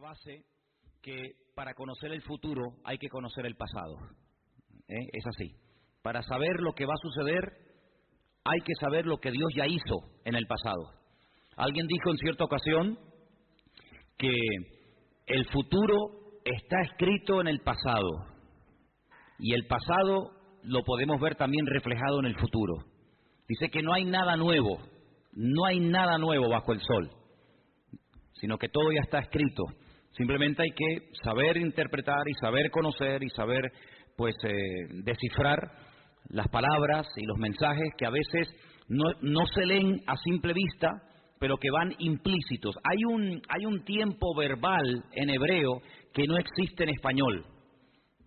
base que para conocer el futuro hay que conocer el pasado. Es así. Para saber lo que va a suceder, hay que saber lo que Dios ya hizo en el pasado. Alguien dijo en cierta ocasión que el futuro está escrito en el pasado y el pasado lo podemos ver también reflejado en el futuro. Dice que no hay nada nuevo bajo el sol, sino que todo ya está escrito. Simplemente hay que saber interpretar y saber conocer y saber, descifrar las palabras y los mensajes que a veces no se leen a simple vista, pero que van implícitos. Hay un tiempo verbal en hebreo que no existe en español.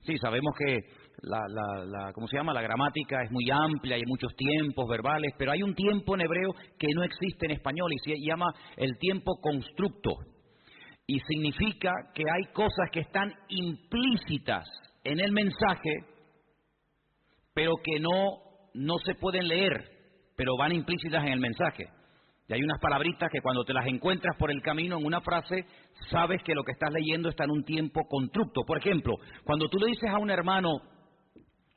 Sí, sabemos que la gramática es muy amplia, hay muchos tiempos verbales, pero hay un tiempo en hebreo que no existe en español y se llama el tiempo constructo. Y significa que hay cosas que están implícitas en el mensaje, pero que no se pueden leer, pero van implícitas en el mensaje. Y hay unas palabritas que cuando te las encuentras por el camino en una frase, sabes que lo que estás leyendo está en un tiempo constructo. Por ejemplo, cuando tú le dices a un hermano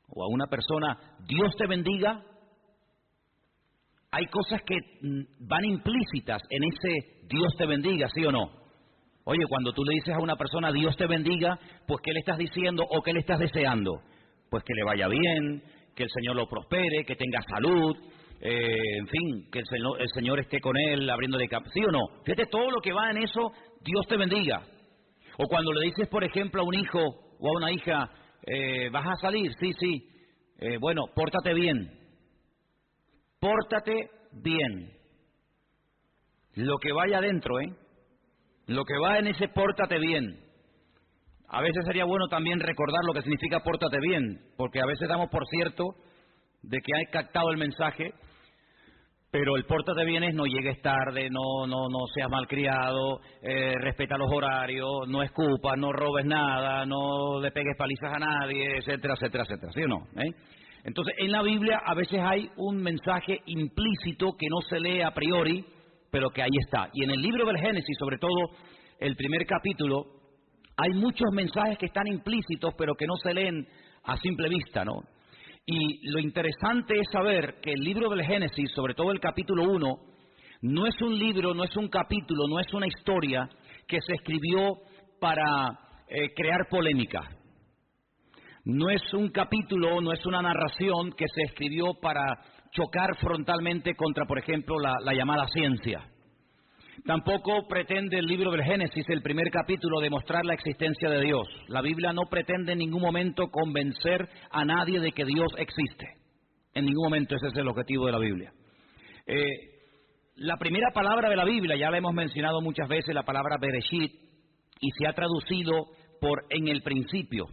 o a una persona, Dios te bendiga, hay cosas que van implícitas en ese Dios te bendiga, ¿sí o no? Oye, cuando tú le dices a una persona, Dios te bendiga, pues ¿qué le estás diciendo o qué le estás deseando? Pues que le vaya bien, que el Señor lo prospere, que tenga salud, en fin, que el Señor esté con él abriéndole campo. ¿Sí o no? Fíjate todo lo que va en eso, Dios te bendiga. O cuando le dices, por ejemplo, a un hijo o a una hija, ¿vas a salir? Sí. Bueno, pórtate bien. Pórtate bien. Lo que vaya adentro, lo que va en ese pórtate bien. A veces sería bueno también recordar lo que significa pórtate bien, porque a veces damos por cierto de que hay captado el mensaje, pero el pórtate bien es no llegues tarde, no seas malcriado, respeta los horarios, no escupas, no robes nada, no le pegues palizas a nadie, etcétera, ¿sí o no? Entonces, en la Biblia a veces hay un mensaje implícito que no se lee a priori, pero que ahí está. Y en el libro del Génesis, sobre todo el primer capítulo, hay muchos mensajes que están implícitos, pero que no se leen a simple vista, ¿no? Y lo interesante es saber que el libro del Génesis, sobre todo el capítulo 1, no es un libro, no es un capítulo, no es una historia que se escribió para crear polémica. No es un capítulo, no es una narración que se escribió para chocar frontalmente contra, por ejemplo, la llamada ciencia. Tampoco pretende el libro del Génesis, el primer capítulo, demostrar la existencia de Dios. La Biblia no pretende en ningún momento convencer a nadie de que Dios existe. En ningún momento ese es el objetivo de la Biblia. La primera palabra de la Biblia, ya la hemos mencionado muchas veces, la palabra Bereshit, y se ha traducido por en el principio.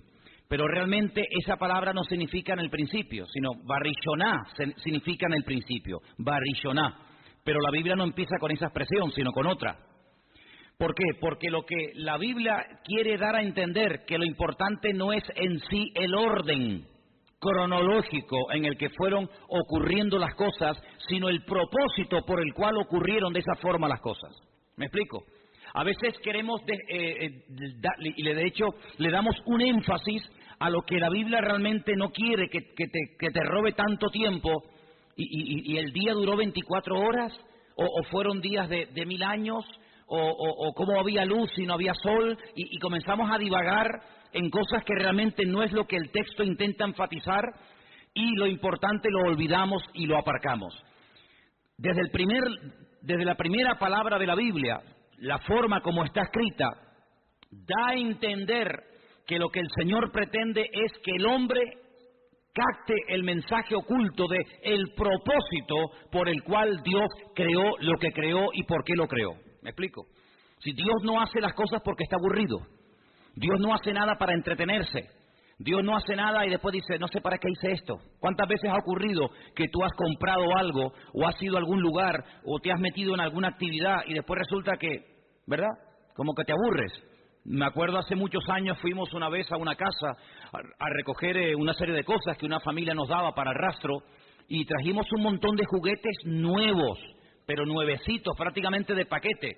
Pero realmente esa palabra no significa en el principio, sino Barishoná significa en el principio, Barishoná. Pero la Biblia no empieza con esa expresión, sino con otra. ¿Por qué? Porque lo que la Biblia quiere dar a entender que lo importante no es en sí el orden cronológico en el que fueron ocurriendo las cosas, sino el propósito por el cual ocurrieron de esa forma las cosas. ¿Me explico? A veces queremos, y de hecho le damos un énfasis a lo que la Biblia realmente no quiere, que te robe tanto tiempo, y el día duró 24 horas, o fueron días de 1000 años, o cómo había luz y no había sol, y comenzamos a divagar en cosas que realmente no es lo que el texto intenta enfatizar, y lo importante lo olvidamos y lo aparcamos. Desde la primera palabra de la Biblia, la forma como está escrita, da a entender que lo que el Señor pretende es que el hombre capte el mensaje oculto de el propósito por el cual Dios creó lo que creó y por qué lo creó. ¿Me explico? Si Dios no hace las cosas porque está aburrido, Dios no hace nada para entretenerse, Dios no hace nada y después dice, no sé para qué hice esto. ¿Cuántas veces ha ocurrido que tú has comprado algo o has ido a algún lugar o te has metido en alguna actividad y después resulta que, ¿verdad? Como que te aburres. Me acuerdo hace muchos años fuimos una vez a una casa a recoger una serie de cosas que una familia nos daba para el rastro y trajimos un montón de juguetes nuevos, pero nuevecitos, prácticamente de paquete.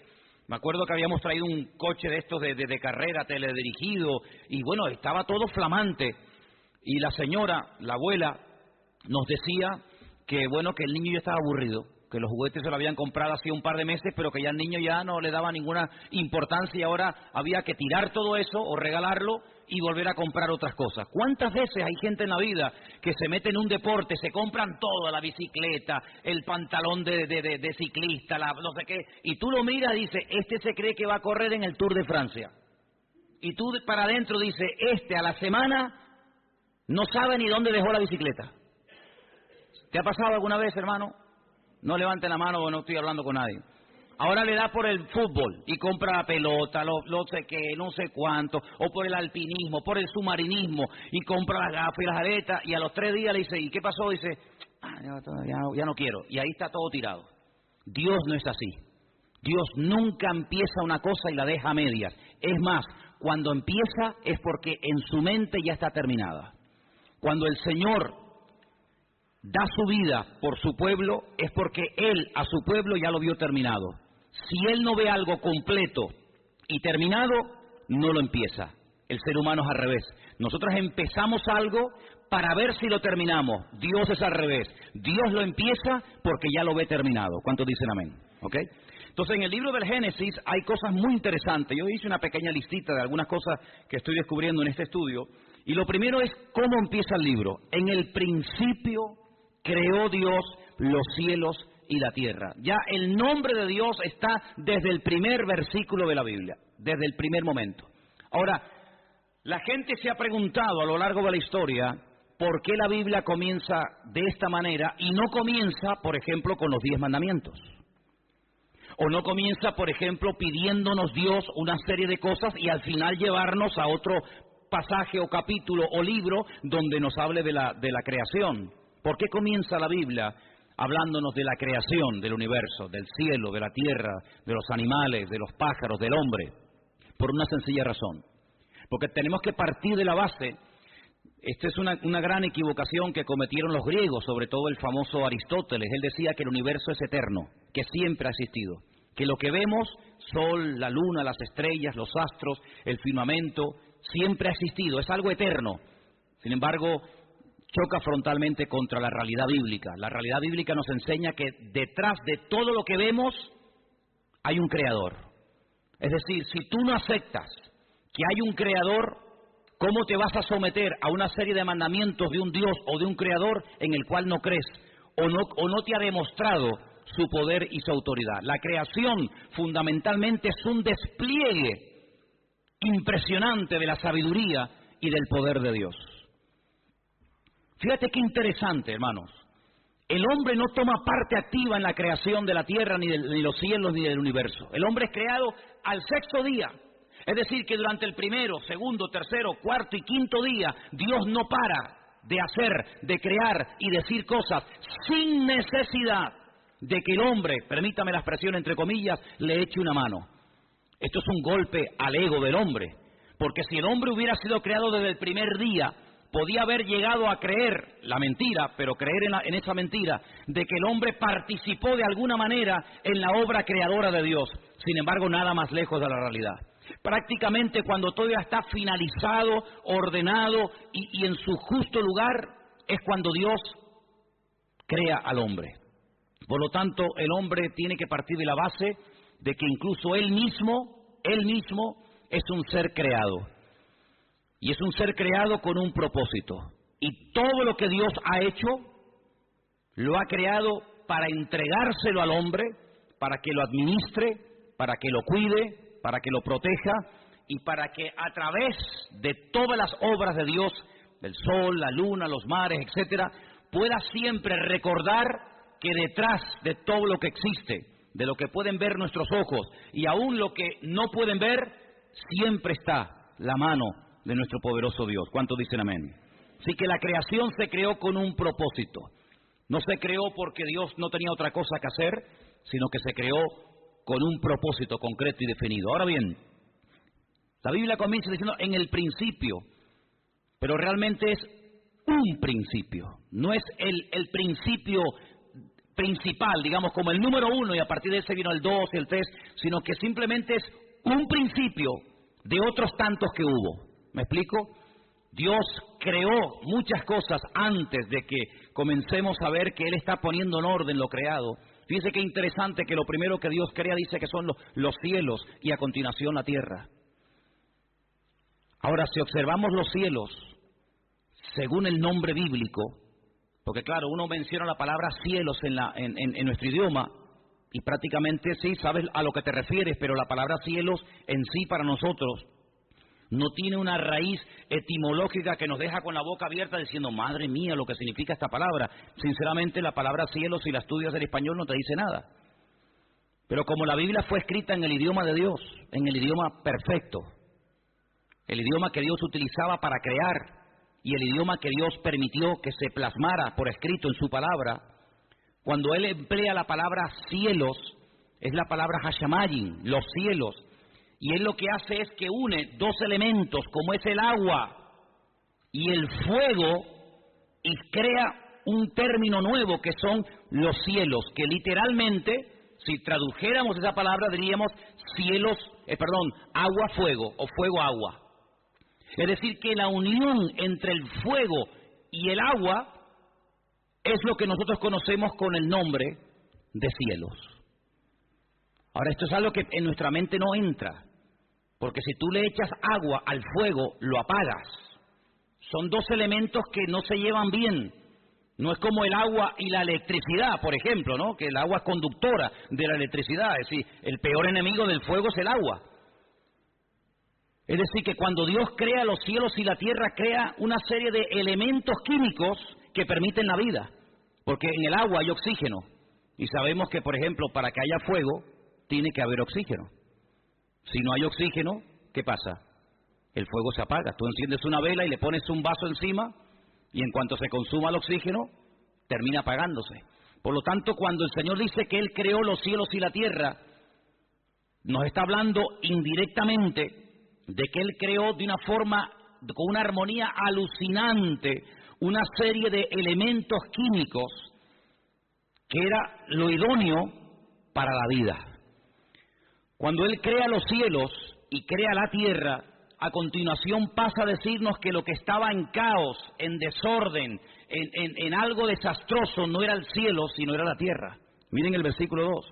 Me acuerdo que habíamos traído un coche de estos de carrera, teledirigido, y bueno, estaba todo flamante. Y la señora, la abuela, nos decía que bueno, que el niño ya estaba aburrido, que los juguetes se lo habían comprado hace un par de meses, pero que ya el niño ya no le daba ninguna importancia y ahora había que tirar todo eso o regalarlo y volver a comprar otras cosas. ¿Cuántas veces hay gente en la vida que se mete en un deporte, se compran todo, la bicicleta, el pantalón de ciclista, no sé qué, y tú lo miras y dices, este se cree que va a correr en el Tour de Francia? Y tú para adentro dices, este a la semana no sabe ni dónde dejó la bicicleta. ¿Te ha pasado alguna vez, hermano? No levanten la mano o no estoy hablando con nadie. Ahora le da por el fútbol y compra la pelota, no sé qué, no sé cuánto, o por el alpinismo, por el submarinismo, y compra las gafas y las aletas, y a los 3 días le dice, ¿y qué pasó? Dice, ya no quiero, y ahí está todo tirado. Dios no es así. Dios nunca empieza una cosa y la deja a medias. Es más, cuando empieza es porque en su mente ya está terminada. Cuando el Señor da su vida por su pueblo, es porque Él a su pueblo ya lo vio terminado. Si Él no ve algo completo y terminado, no lo empieza. El ser humano es al revés. Nosotros empezamos algo para ver si lo terminamos. Dios es al revés. Dios lo empieza porque ya lo ve terminado. ¿Cuántos dicen amén? ¿Ok? Entonces, en el libro del Génesis hay cosas muy interesantes. Yo hice una pequeña listita de algunas cosas que estoy descubriendo en este estudio. Y lo primero es cómo empieza el libro. En el principio creó Dios los cielos y la tierra. Ya el nombre de Dios está desde el primer versículo de la Biblia, desde el primer momento. Ahora, la gente se ha preguntado a lo largo de la historia por qué la Biblia comienza de esta manera y no comienza, por ejemplo, con los 10 mandamientos. O no comienza, por ejemplo, pidiéndonos Dios una serie de cosas y al final llevarnos a otro pasaje o capítulo o libro donde nos hable de la creación. ¿Por qué comienza la Biblia hablándonos de la creación del universo, del cielo, de la tierra, de los animales, de los pájaros, del hombre? Por una sencilla razón. Porque tenemos que partir de la base. Esta es una gran equivocación que cometieron los griegos, sobre todo el famoso Aristóteles. Él decía que el universo es eterno, que siempre ha existido. Que lo que vemos, sol, la luna, las estrellas, los astros, el firmamento, siempre ha existido, es algo eterno. Sin embargo, choca frontalmente contra la realidad bíblica. La realidad bíblica nos enseña que detrás de todo lo que vemos hay un creador. Es decir, si tú no aceptas que hay un creador, ¿cómo te vas a someter a una serie de mandamientos de un Dios o de un creador en el cual no crees o no te ha demostrado su poder y su autoridad? La creación fundamentalmente es un despliegue impresionante de la sabiduría y del poder de Dios. Fíjate qué interesante, hermanos. El hombre no toma parte activa en la creación de la tierra, ni los cielos, ni del universo. El hombre es creado al 6º día. Es decir, que durante el 1º, 2º, 3º, 4º y 5º día, Dios no para de hacer, de crear y decir cosas sin necesidad de que el hombre, permítame la expresión entre comillas, le eche una mano. Esto es un golpe al ego del hombre. Porque si el hombre hubiera sido creado desde el primer día, podía haber llegado a creer la mentira, pero creer en esa mentira, de que el hombre participó de alguna manera en la obra creadora de Dios. Sin embargo, nada más lejos de la realidad. Prácticamente cuando todo ya está finalizado, ordenado y en su justo lugar, es cuando Dios crea al hombre. Por lo tanto, el hombre tiene que partir de la base de que incluso él mismo es un ser creado. Y es un ser creado con un propósito. Y todo lo que Dios ha hecho, lo ha creado para entregárselo al hombre, para que lo administre, para que lo cuide, para que lo proteja y para que a través de todas las obras de Dios, del sol, la luna, los mares, etcétera, pueda siempre recordar que detrás de todo lo que existe, de lo que pueden ver nuestros ojos y aún lo que no pueden ver, siempre está la mano de nuestro poderoso Dios. ¿Cuántos dicen amén? Así que la creación se creó con un propósito. No se creó porque Dios no tenía otra cosa que hacer, sino que se creó con un propósito concreto y definido. Ahora bien, la Biblia comienza diciendo en el principio, pero realmente es un principio. No es el principio principal, digamos, como el número 1, y a partir de ese vino el 2 y el 3, sino que simplemente es un principio de otros tantos que hubo. ¿Me explico? Dios creó muchas cosas antes de que comencemos a ver que Él está poniendo en orden lo creado. Fíjense qué interesante que lo primero que Dios crea dice que son los cielos y a continuación la tierra. Ahora, si observamos los cielos, según el nombre bíblico, porque claro, uno menciona la palabra cielos en nuestro idioma, y prácticamente sí, sabes a lo que te refieres, pero la palabra cielos en sí para nosotros no tiene una raíz etimológica que nos deja con la boca abierta diciendo, madre mía, lo que significa esta palabra. Sinceramente, la palabra cielo, si la estudias en español, no te dice nada. Pero como la Biblia fue escrita en el idioma de Dios, en el idioma perfecto, el idioma que Dios utilizaba para crear y el idioma que Dios permitió que se plasmara por escrito en su palabra, cuando Él emplea la palabra cielos, es la palabra Hashamayim, los cielos. Y Él lo que hace es que une dos elementos, como es el agua y el fuego, y crea un término nuevo que son los cielos, que literalmente, si tradujéramos esa palabra, diríamos cielos, agua-fuego o fuego-agua. Es decir, que la unión entre el fuego y el agua es lo que nosotros conocemos con el nombre de cielos. Ahora, esto es algo que en nuestra mente no entra. Porque si tú le echas agua al fuego, lo apagas. Son dos elementos que no se llevan bien. No es como el agua y la electricidad, por ejemplo, ¿no? Que el agua es conductora de la electricidad. Es decir, el peor enemigo del fuego es el agua. Es decir, que cuando Dios crea los cielos y la tierra, crea una serie de elementos químicos que permiten la vida. Porque en el agua hay oxígeno. Y sabemos que, por ejemplo, para que haya fuego, tiene que haber oxígeno. Si no hay oxígeno, ¿qué pasa? El fuego se apaga. Tú enciendes una vela y le pones un vaso encima y en cuanto se consuma el oxígeno, termina apagándose. Por lo tanto, cuando el Señor dice que Él creó los cielos y la tierra, nos está hablando indirectamente de que Él creó de una forma, con una armonía alucinante, una serie de elementos químicos que era lo idóneo para la vida. Cuando Él crea los cielos y crea la tierra, a continuación pasa a decirnos que lo que estaba en caos, en desorden, en algo desastroso, no era el cielo, sino era la tierra. Miren el versículo 2.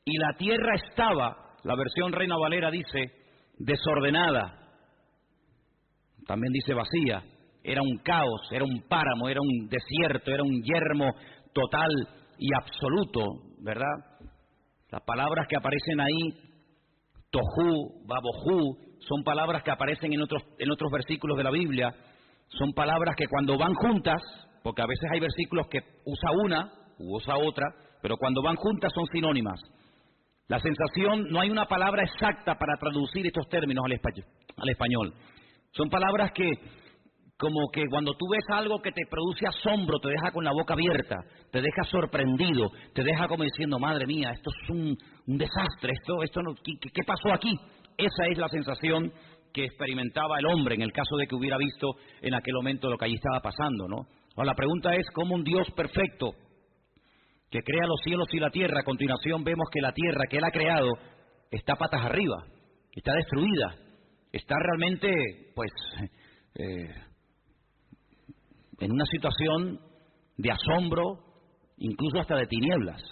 Y la tierra estaba, la versión Reina Valera dice, desordenada. También dice vacía. Era un caos, era un páramo, era un desierto, era un yermo total y absoluto, ¿verdad? Las palabras que aparecen ahí, Tohu, Babohu, son palabras que aparecen en otros versículos de la Biblia. Son palabras que cuando van juntas, porque a veces hay versículos que usa una u usa otra, pero cuando van juntas son sinónimas. La sensación, no hay una palabra exacta para traducir estos términos al español. Son palabras que, como que cuando tú ves algo que te produce asombro, te deja con la boca abierta, te deja sorprendido, te deja como diciendo, madre mía, esto es un desastre, esto no, ¿qué pasó aquí? Esa es la sensación que experimentaba el hombre en el caso de que hubiera visto en aquel momento lo que allí estaba pasando, ¿no? Ahora, la pregunta es, ¿cómo un Dios perfecto que crea los cielos y la tierra, a continuación vemos que la tierra que Él ha creado está patas arriba, está destruida, está realmente, pues, en una situación de asombro, incluso hasta de tinieblas?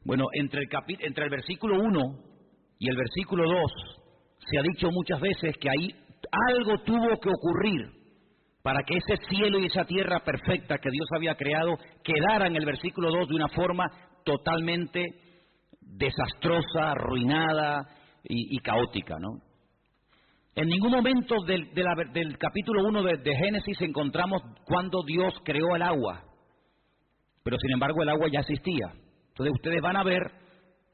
Bueno, entre el versículo 1 y el versículo 2 se ha dicho muchas veces que ahí algo tuvo que ocurrir para que ese cielo y esa tierra perfecta que Dios había creado quedara en el versículo 2 de una forma totalmente desastrosa, arruinada y caótica, ¿no? En ningún momento del capítulo 1 de Génesis encontramos cuando Dios creó el agua, pero sin embargo el agua ya existía. Entonces ustedes van a ver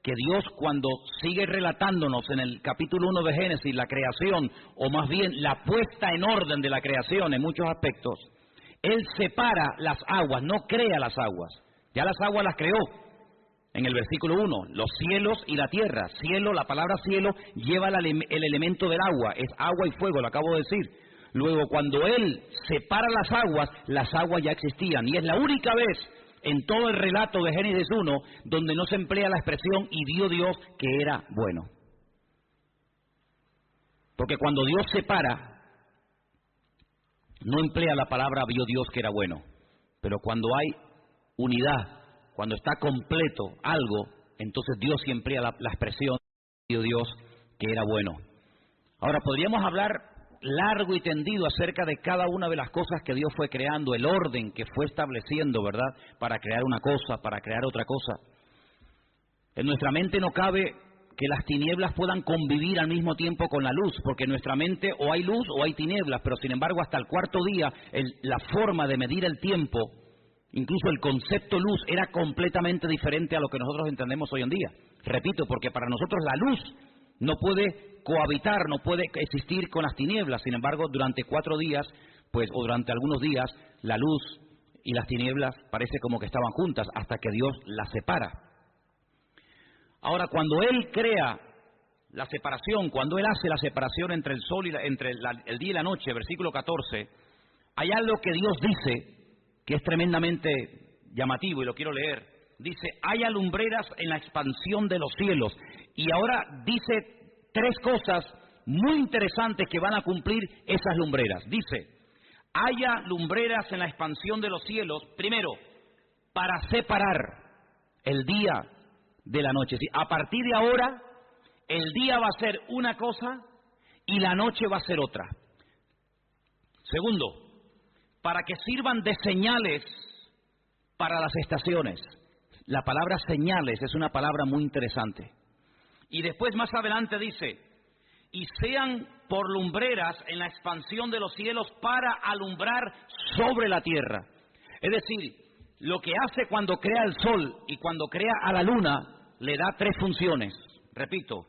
que Dios, cuando sigue relatándonos en el capítulo 1 de Génesis la creación, o más bien la puesta en orden de la creación en muchos aspectos, Él separa las aguas, no crea las aguas. Ya las aguas las creó en el versículo 1, los cielos y la tierra. Cielo, la palabra cielo lleva el elemento del agua, es agua y fuego, lo acabo de decir. Luego, cuando Él separa las aguas ya existían, y es la única vez en todo el relato de Génesis 1 donde no se emplea la expresión y vio Dios que era bueno. Porque cuando Dios separa, no emplea la palabra vio Dios que era bueno. Pero cuando hay unidad, cuando está completo algo, entonces Dios sí emplea la expresión vio Dios que era bueno. Ahora, podríamos hablar largo y tendido acerca de cada una de las cosas que Dios fue creando, el orden que fue estableciendo, ¿verdad? Para crear una cosa, para crear otra cosa. En nuestra mente no cabe que las tinieblas puedan convivir al mismo tiempo con la luz, porque en nuestra mente o hay luz o hay tinieblas, pero sin embargo hasta el cuarto día la forma de medir el tiempo, incluso el concepto luz, era completamente diferente a lo que nosotros entendemos hoy en día. Repito, porque para nosotros la luz no puede cohabitar, no puede existir con las tinieblas. Sin embargo, durante 4 días, pues, o durante algunos días, la luz y las tinieblas parece como que estaban juntas hasta que Dios las separa. Ahora, cuando Él crea la separación, cuando Él hace la separación entre el sol y el día y la noche, versículo 14, hay algo que Dios dice que es tremendamente llamativo y lo quiero leer. Dice, haya lumbreras en la expansión de los cielos. Y ahora dice 3 cosas muy interesantes que van a cumplir esas lumbreras. Dice, haya lumbreras en la expansión de los cielos, primero, para separar el día de la noche. A partir de ahora, el día va a ser una cosa y la noche va a ser otra. Segundo, para que sirvan de señales para las estaciones. La palabra señales es una palabra muy interesante. Y después más adelante dice, y sean por lumbreras en la expansión de los cielos para alumbrar sobre la tierra. Es decir, lo que hace cuando crea el sol y cuando crea a la luna, le da 3 funciones. Repito,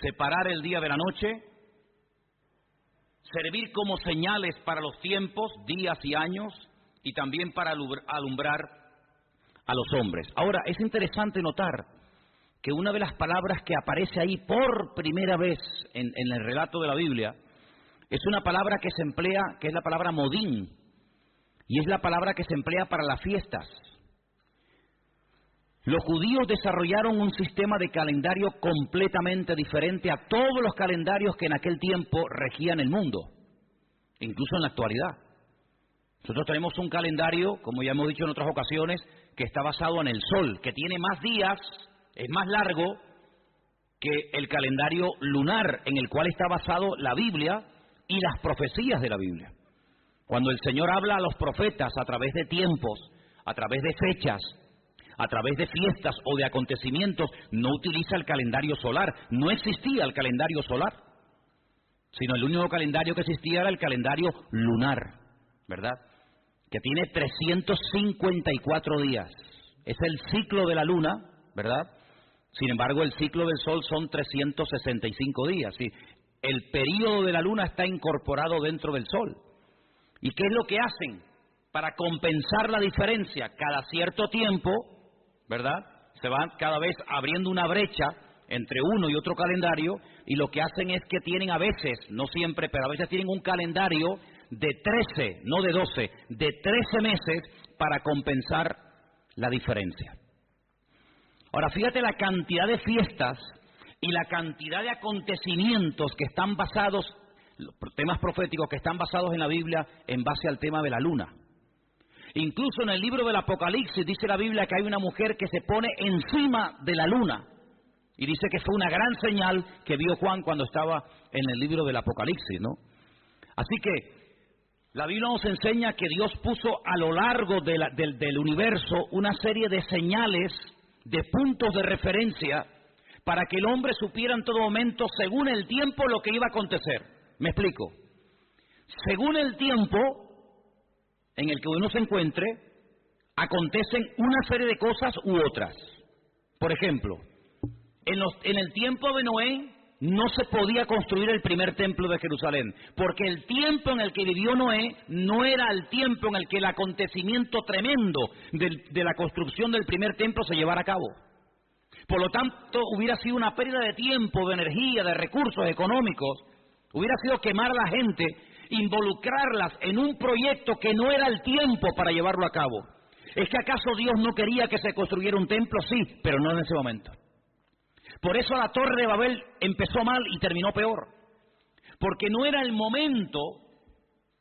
separar el día de la noche, servir como señales para los tiempos, días y años, y también para alumbrar a los hombres. Ahora, es interesante notar que una de las palabras que aparece ahí por primera vez en el relato de la Biblia es una palabra que se emplea, que es la palabra modín, y es la palabra que se emplea para las fiestas. Los judíos desarrollaron un sistema de calendario completamente diferente a todos los calendarios que en aquel tiempo regían el mundo, incluso en la actualidad. Nosotros tenemos un calendario, como ya hemos dicho en otras ocasiones, que está basado en el sol, que tiene más días, es más largo que el calendario lunar en el cual está basado la Biblia y las profecías de la Biblia. Cuando el Señor habla a los profetas a través de tiempos, a través de fechas, a través de fiestas o de acontecimientos, no utiliza el calendario solar. No existía el calendario solar, sino el único calendario que existía era el calendario lunar, ¿verdad? Que tiene 354 días. Es el ciclo de la luna, ¿verdad? Sin embargo, el ciclo del sol son 365 días. ¿Sí? El período de la luna está incorporado dentro del sol. ¿Y qué es lo que hacen? Para compensar la diferencia, cada cierto tiempo, ¿verdad? Se van cada vez abriendo una brecha entre uno y otro calendario, y lo que hacen es que tienen a veces, no siempre, pero a veces tienen un calendario de 13, no de 12, de 13 meses para compensar la diferencia. Ahora, fíjate la cantidad de fiestas y la cantidad de acontecimientos que están basados, temas proféticos que están basados en la Biblia en base al tema de la luna. Incluso en el libro del Apocalipsis dice la Biblia que hay una mujer que se pone encima de la luna. Y dice que fue una gran señal que vio Juan cuando estaba en el libro del Apocalipsis, ¿no? Así que la Biblia nos enseña que Dios puso a lo largo del universo una serie de señales, de puntos de referencia, para que el hombre supiera en todo momento, según el tiempo, lo que iba a acontecer. Me explico. Según el tiempo en el que uno se encuentre, acontecen una serie de cosas u otras. Por ejemplo, en el tiempo de Noé no se podía construir el primer templo de Jerusalén, porque el tiempo en el que vivió Noé no era el tiempo en el que el acontecimiento tremendo de la construcción del primer templo se llevara a cabo. Por lo tanto, hubiera sido una pérdida de tiempo, de energía, de recursos económicos, hubiera sido quemar a la gente, involucrarlas en un proyecto que no era el tiempo para llevarlo a cabo. ¿Es que acaso Dios no quería que se construyera un templo? Sí, pero no en ese momento. Por eso la Torre de Babel empezó mal y terminó peor. Porque no era el momento,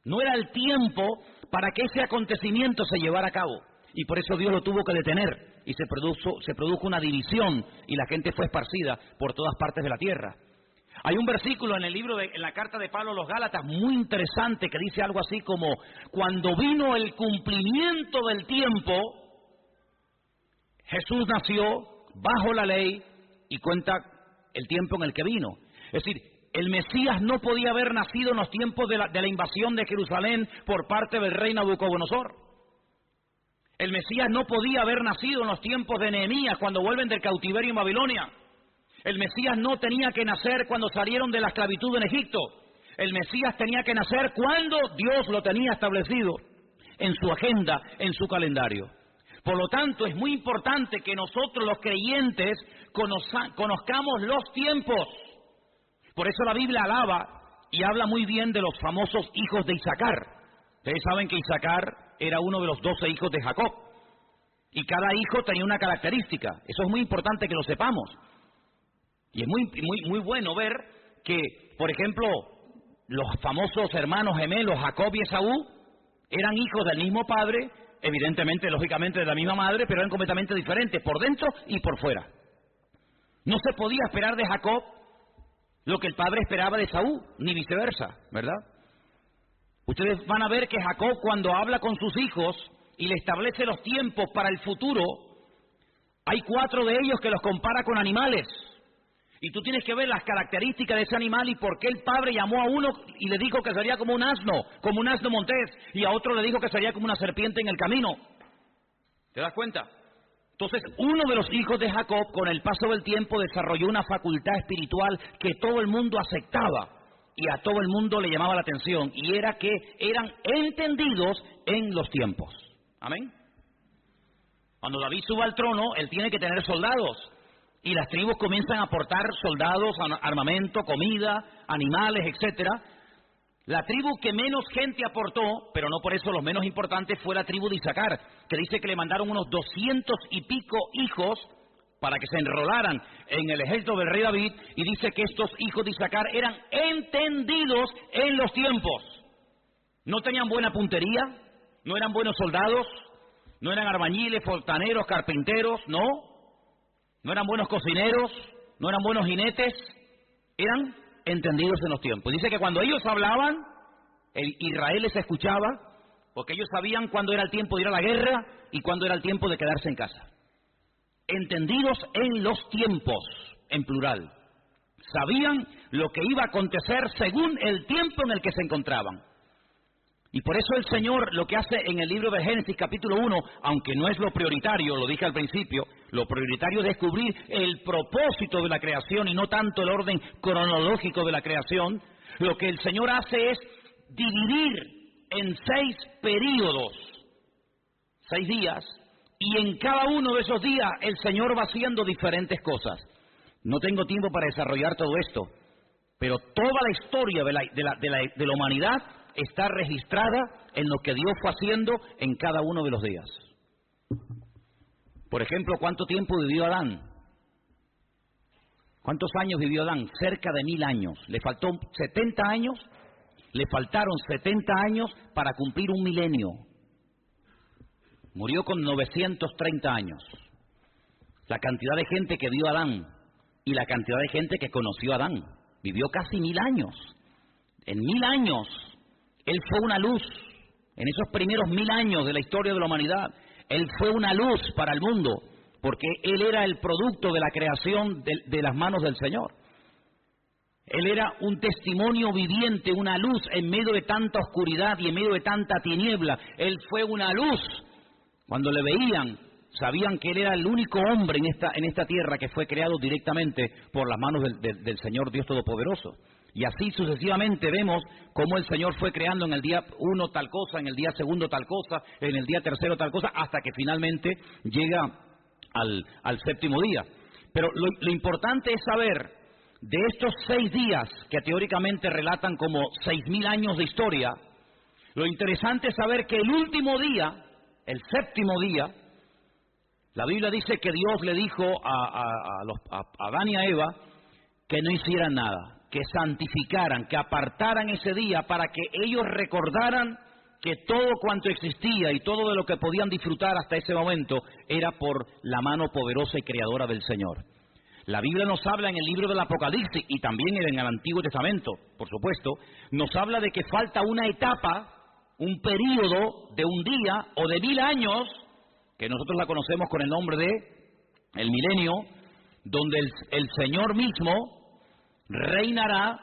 no era el tiempo para que ese acontecimiento se llevara a cabo. Y por eso Dios lo tuvo que detener. Y se produjo una división y la gente fue esparcida por todas partes de la tierra. Hay un versículo en la carta de Pablo a los Gálatas muy interesante que dice algo así como: cuando vino el cumplimiento del tiempo, Jesús nació bajo la ley y cuenta el tiempo en el que vino. Es decir, el Mesías no podía haber nacido en los tiempos de la invasión de Jerusalén por parte del rey Nabucodonosor. El Mesías no podía haber nacido en los tiempos de Nehemías cuando vuelven del cautiverio en Babilonia. El Mesías no tenía que nacer cuando salieron de la esclavitud en Egipto. El Mesías tenía que nacer cuando Dios lo tenía establecido en su agenda, en su calendario. Por lo tanto, es muy importante que nosotros los creyentes conozcamos los tiempos. Por eso la Biblia alaba y habla muy bien de los famosos hijos de Isaacar. Ustedes saben que Isaacar era uno de los 12 hijos de Jacob. Y cada hijo tenía una característica. Eso es muy importante que lo sepamos. Y es muy bueno ver que, por ejemplo, los famosos hermanos gemelos Jacob y Esaú eran hijos del mismo padre, evidentemente, lógicamente de la misma madre, pero eran completamente diferentes, por dentro y por fuera. No se podía esperar de Jacob lo que el padre esperaba de Esaú, ni viceversa, ¿verdad? Ustedes van a ver que Jacob, cuando habla con sus hijos y le establece los tiempos para el futuro, hay 4 de ellos que los compara con animales. Y tú tienes que ver las características de ese animal y por qué el padre llamó a uno y le dijo que sería como un asno montés, y a otro le dijo que sería como una serpiente en el camino. ¿Te das cuenta? Entonces, uno de los hijos de Jacob, con el paso del tiempo, desarrolló una facultad espiritual que todo el mundo aceptaba y a todo el mundo le llamaba la atención, y era que eran entendidos en los tiempos. ¿Amén? Cuando David suba al trono, él tiene que tener soldados. Y las tribus comienzan a aportar soldados, armamento, comida, animales, etcétera. La tribu que menos gente aportó, pero no por eso los menos importantes, fue la tribu de Isaacar, que dice que le mandaron unos 200 y pico hijos para que se enrolaran en el ejército del rey David, y dice que estos hijos de Isaacar eran entendidos en los tiempos. No tenían buena puntería, no eran buenos soldados, no eran albañiles, fontaneros, carpinteros, no eran buenos cocineros, no eran buenos jinetes, eran entendidos en los tiempos. Dice que cuando ellos hablaban, Israel les escuchaba, porque ellos sabían cuándo era el tiempo de ir a la guerra y cuándo era el tiempo de quedarse en casa. Entendidos en los tiempos, en plural. Sabían lo que iba a acontecer según el tiempo en el que se encontraban. Y por eso el Señor lo que hace en el libro de Génesis capítulo 1, aunque no es lo prioritario, lo dije al principio, lo prioritario es descubrir el propósito de la creación y no tanto el orden cronológico de la creación. Lo que el Señor hace es dividir en 6 períodos, 6 días, y en cada uno de esos días el Señor va haciendo diferentes cosas. No tengo tiempo para desarrollar todo esto, pero toda la historia de la humanidad está registrada en lo que Dios fue haciendo en cada uno de los días. Por ejemplo, ¿cuánto tiempo vivió Adán? ¿Cuántos años vivió Adán? Cerca de 1000 años. Le faltó 70 años, le faltaron 70 años para cumplir un milenio. Murió con 930 años. La cantidad de gente que vio a Adán y la cantidad de gente que conoció a Adán. Vivió casi 1000 años. En 1000 años él fue una luz. En esos primeros 1000 años de la historia de la humanidad, él fue una luz para el mundo, porque él era el producto de la creación de las manos del Señor. Él era un testimonio viviente, una luz en medio de tanta oscuridad y en medio de tanta tiniebla. Él fue una luz. Cuando le veían, sabían que él era el único hombre en esta tierra que fue creado directamente por las manos del Señor Dios Todopoderoso. Y así sucesivamente vemos cómo el Señor fue creando en el día 1 tal cosa, en el día 2 tal cosa, en el día 3 tal cosa, hasta que finalmente llega al 7º día. Pero lo importante es saber, de estos 6 días que teóricamente relatan como 6000 años de historia, lo interesante es saber que el último día el séptimo día, la Biblia dice que Dios le dijo a Adán y a Eva que no hicieran nada, que santificaran, que apartaran ese día para que ellos recordaran que todo cuanto existía y todo de lo que podían disfrutar hasta ese momento era por la mano poderosa y creadora del Señor. La Biblia nos habla en el libro del Apocalipsis y también en el Antiguo Testamento, por supuesto, nos habla de que falta una etapa, un período de un día o de 1000 años, que nosotros la conocemos con el nombre de el milenio, donde el Señor mismo reinará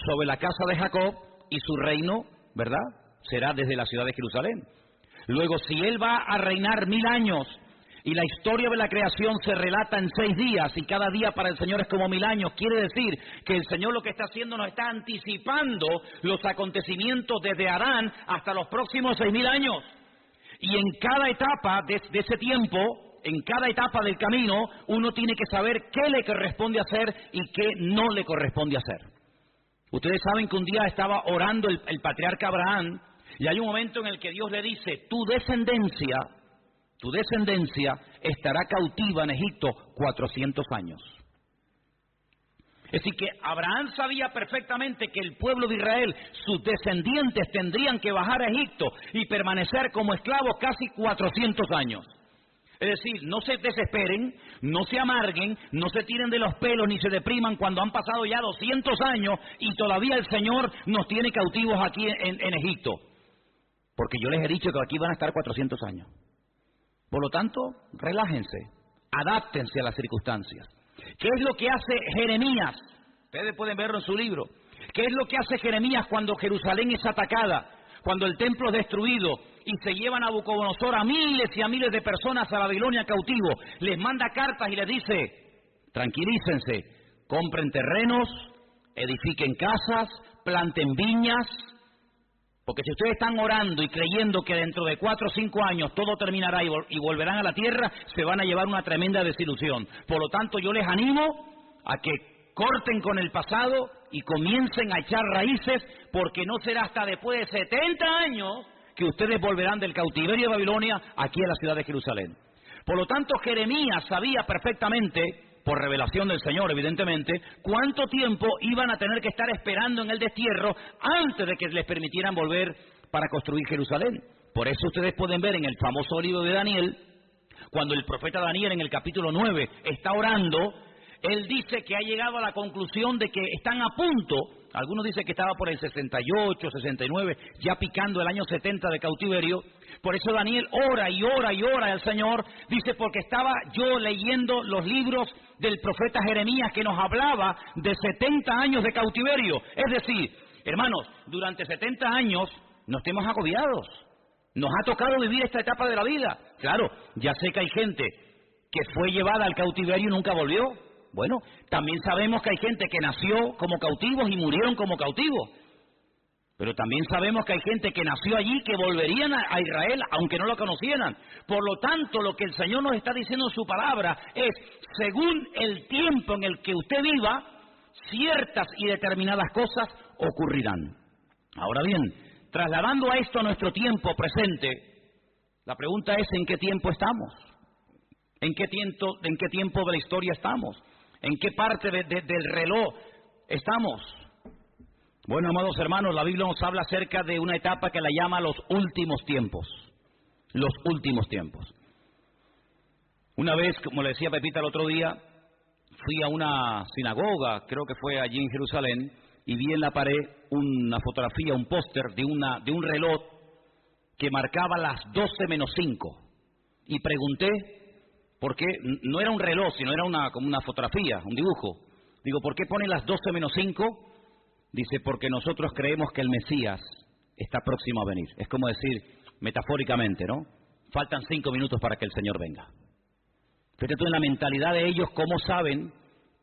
sobre la casa de Jacob y su reino, ¿verdad?, será desde la ciudad de Jerusalén. Luego, si Él va a reinar 1000 años y la historia de la creación se relata en 6 días y cada día para el Señor es como 1000 años, quiere decir que el Señor lo que está haciendo nos está anticipando los acontecimientos desde Adán hasta los próximos 6000 años. Y en cada etapa de ese tiempo, en cada etapa del camino, uno tiene que saber qué le corresponde hacer y qué no le corresponde hacer. Ustedes saben que un día estaba orando el patriarca Abraham y hay un momento en el que Dios le dice, tu descendencia estará cautiva en Egipto 400 años. Es decir, que Abraham sabía perfectamente que el pueblo de Israel, sus descendientes, tendrían que bajar a Egipto y permanecer como esclavos casi 400 años. Es decir, no se desesperen, no se amarguen, no se tiren de los pelos ni se depriman cuando han pasado ya 200 años y todavía el Señor nos tiene cautivos aquí en Egipto. Porque yo les he dicho que aquí van a estar 400 años. Por lo tanto, relájense, adáptense a las circunstancias. ¿Qué es lo que hace Jeremías? Ustedes pueden verlo en su libro. ¿Qué es lo que hace Jeremías cuando Jerusalén es atacada? Cuando el templo es destruido y se llevan a Nabucodonosor a miles y a miles de personas a Babilonia cautivo. Les manda cartas y les dice, tranquilícense, compren terrenos, edifiquen casas, planten viñas. Porque si ustedes están orando y creyendo que dentro de 4 o 5 años todo terminará y volverán a la tierra, se van a llevar una tremenda desilusión. Por lo tanto, yo les animo a que corten con el pasado y comiencen a echar raíces, porque no será hasta después de 70 años que ustedes volverán del cautiverio de Babilonia aquí a la ciudad de Jerusalén. Por lo tanto, Jeremías sabía perfectamente, por revelación del Señor evidentemente, cuánto tiempo iban a tener que estar esperando en el destierro antes de que les permitieran volver para construir Jerusalén. Por eso ustedes pueden ver en el famoso libro de Daniel, cuando el profeta Daniel en el capítulo 9 está orando, él dice que ha llegado a la conclusión de que están a punto, algunos dicen que estaba por el 68, 69, ya picando el año 70 de cautiverio. Por eso Daniel ora y ora y ora al Señor, dice, porque estaba yo leyendo los libros del profeta Jeremías que nos hablaba de 70 años de cautiverio. Es decir, hermanos, durante 70 años no estemos agobiados. Nos ha tocado vivir esta etapa de la vida. Claro, ya sé que hay gente que fue llevada al cautiverio y nunca volvió. Bueno, también sabemos que hay gente que nació como cautivos y murieron como cautivos. Pero también sabemos que hay gente que nació allí que volverían a Israel aunque no lo conocieran. Por lo tanto, lo que el Señor nos está diciendo en su palabra es, según el tiempo en el que usted viva, ciertas y determinadas cosas ocurrirán. Ahora bien, trasladando a esto a nuestro tiempo presente, la pregunta es, ¿en qué tiempo estamos? ¿En qué tiempo de la historia estamos? ¿En qué parte del reloj estamos? Bueno, amados hermanos, la Biblia nos habla acerca de una etapa que la llama los últimos tiempos. Los últimos tiempos. Una vez, como le decía Pepita el otro día, fui a una sinagoga, creo que fue allí en Jerusalén, y vi en la pared una fotografía, un póster de un reloj que marcaba las 12 menos 5. Y pregunté, ¿por qué? No era un reloj, sino era como una fotografía, un dibujo. Digo, ¿por qué pone las 12 menos 5? Dice, porque nosotros creemos que el Mesías está próximo a venir. Es como decir, metafóricamente, ¿no? Faltan 5 minutos para que el Señor venga. Fíjate tú en la mentalidad de ellos, ¿cómo saben?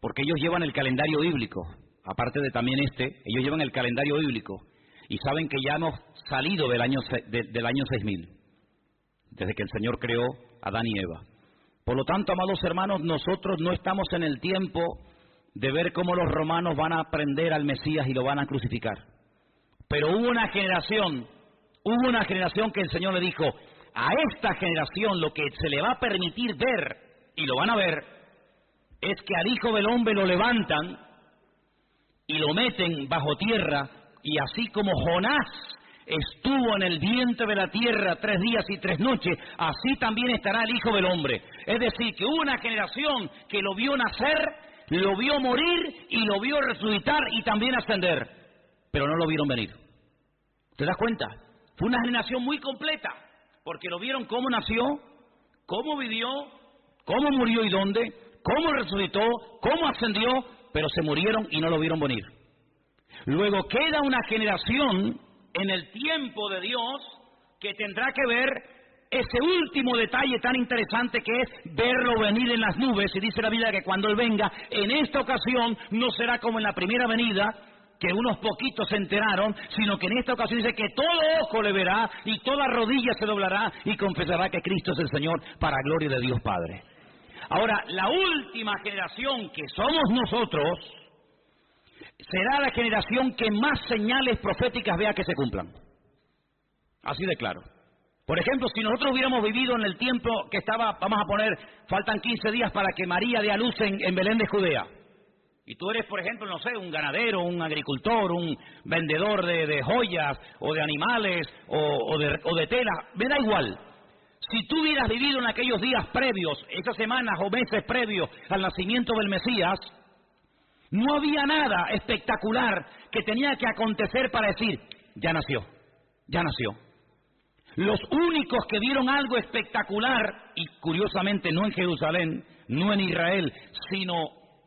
Porque ellos llevan el calendario bíblico. Aparte de también ellos llevan el calendario bíblico. Y saben que ya hemos salido del año 6000. Desde que el Señor creó a Adán y Eva. Por lo tanto, amados hermanos, nosotros no estamos en el tiempo de ver cómo los romanos van a prender al Mesías y lo van a crucificar. Pero hubo una generación que el Señor le dijo, a esta generación lo que se le va a permitir ver, y lo van a ver, es que al Hijo del Hombre lo levantan y lo meten bajo tierra, y así como Jonás estuvo en el vientre de la tierra 3 días y 3 noches, así también estará el Hijo del Hombre. Es decir, que hubo una generación que lo vio nacer, lo vio morir y lo vio resucitar y también ascender, pero no lo vieron venir. ¿Te das cuenta? Fue una generación muy completa, porque lo vieron cómo nació, cómo vivió, cómo murió y dónde, cómo resucitó, cómo ascendió, pero se murieron y no lo vieron venir. Luego queda una generación en el tiempo de Dios que tendrá que ver ese último detalle tan interesante que es verlo venir en las nubes, y dice la Biblia que cuando Él venga, en esta ocasión no será como en la primera venida, que unos poquitos se enteraron, sino que en esta ocasión dice que todo ojo le verá y toda rodilla se doblará y confesará que Cristo es el Señor, para gloria de Dios Padre. Ahora, la última generación, que somos nosotros, será la generación que más señales proféticas vea que se cumplan. Así de claro. Por ejemplo, si nosotros hubiéramos vivido en el tiempo que estaba, vamos a poner, faltan 15 días para que María dé a luz en Belén de Judea. Y tú eres, por ejemplo, no sé, un ganadero, un agricultor, un vendedor de joyas, o de animales, o de tela, me da igual. Si tú hubieras vivido en aquellos días previos, esas semanas o meses previos al nacimiento del Mesías, no había nada espectacular que tenía que acontecer para decir, ya nació, ya nació. Los únicos que vieron algo espectacular, y curiosamente no en Jerusalén, no en Israel, sino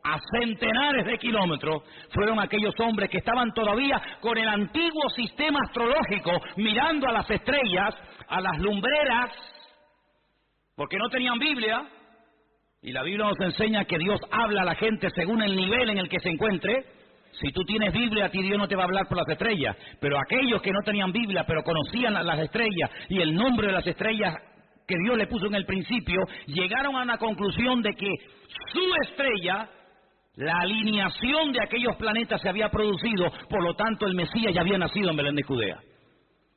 a centenares de kilómetros, fueron aquellos hombres que estaban todavía con el antiguo sistema astrológico, mirando a las estrellas, a las lumbreras, porque no tenían Biblia, y la Biblia nos enseña que Dios habla a la gente según el nivel en el que se encuentre. Si tú tienes Biblia, a ti Dios no te va a hablar por las estrellas, pero aquellos que no tenían Biblia, pero conocían las estrellas y el nombre de las estrellas que Dios le puso en el principio, llegaron a una conclusión de que su estrella, la alineación de aquellos planetas se había producido, por lo tanto el Mesías ya había nacido en Belén de Judea.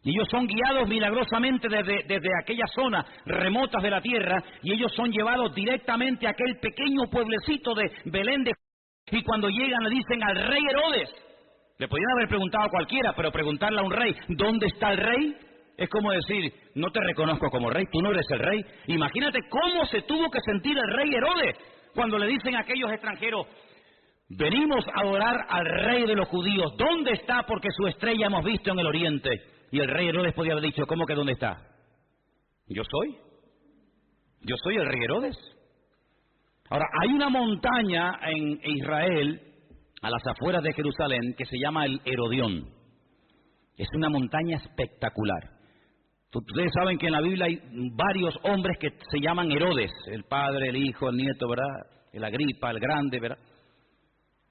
Y ellos son guiados milagrosamente desde aquellas zonas remotas de la tierra, y ellos son llevados directamente a aquel pequeño pueblecito de Belén de Judea. Y cuando llegan le dicen al rey Herodes, le podían haber preguntado a cualquiera, pero preguntarle a un rey, ¿dónde está el rey? Es como decir, no te reconozco como rey, tú no eres el rey. Imagínate cómo se tuvo que sentir el rey Herodes cuando le dicen a aquellos extranjeros, venimos a adorar al rey de los judíos, ¿dónde está? Porque su estrella hemos visto en el oriente. Y el rey Herodes podía haber dicho, ¿cómo que dónde está? Yo soy el rey Herodes. Ahora, hay una montaña en Israel, a las afueras de Jerusalén, que se llama el Herodión. Es una montaña espectacular. Ustedes saben que en la Biblia hay varios hombres que se llaman Herodes, el padre, el hijo, el nieto, ¿verdad? El Agripa, el grande, ¿verdad?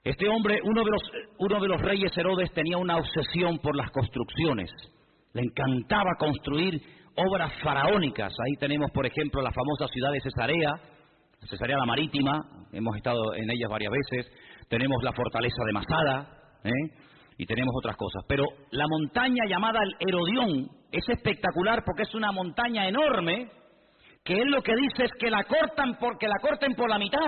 Este hombre, uno de los reyes Herodes, tenía una obsesión por las construcciones. Le encantaba construir obras faraónicas. Ahí tenemos, por ejemplo, la famosa ciudad de Cesarea la Marítima, hemos estado en ellas varias veces. Tenemos la fortaleza de Masada, y tenemos otras cosas. Pero la montaña llamada el Herodión es espectacular porque es una montaña enorme, que él lo que dice es que la corten por la mitad.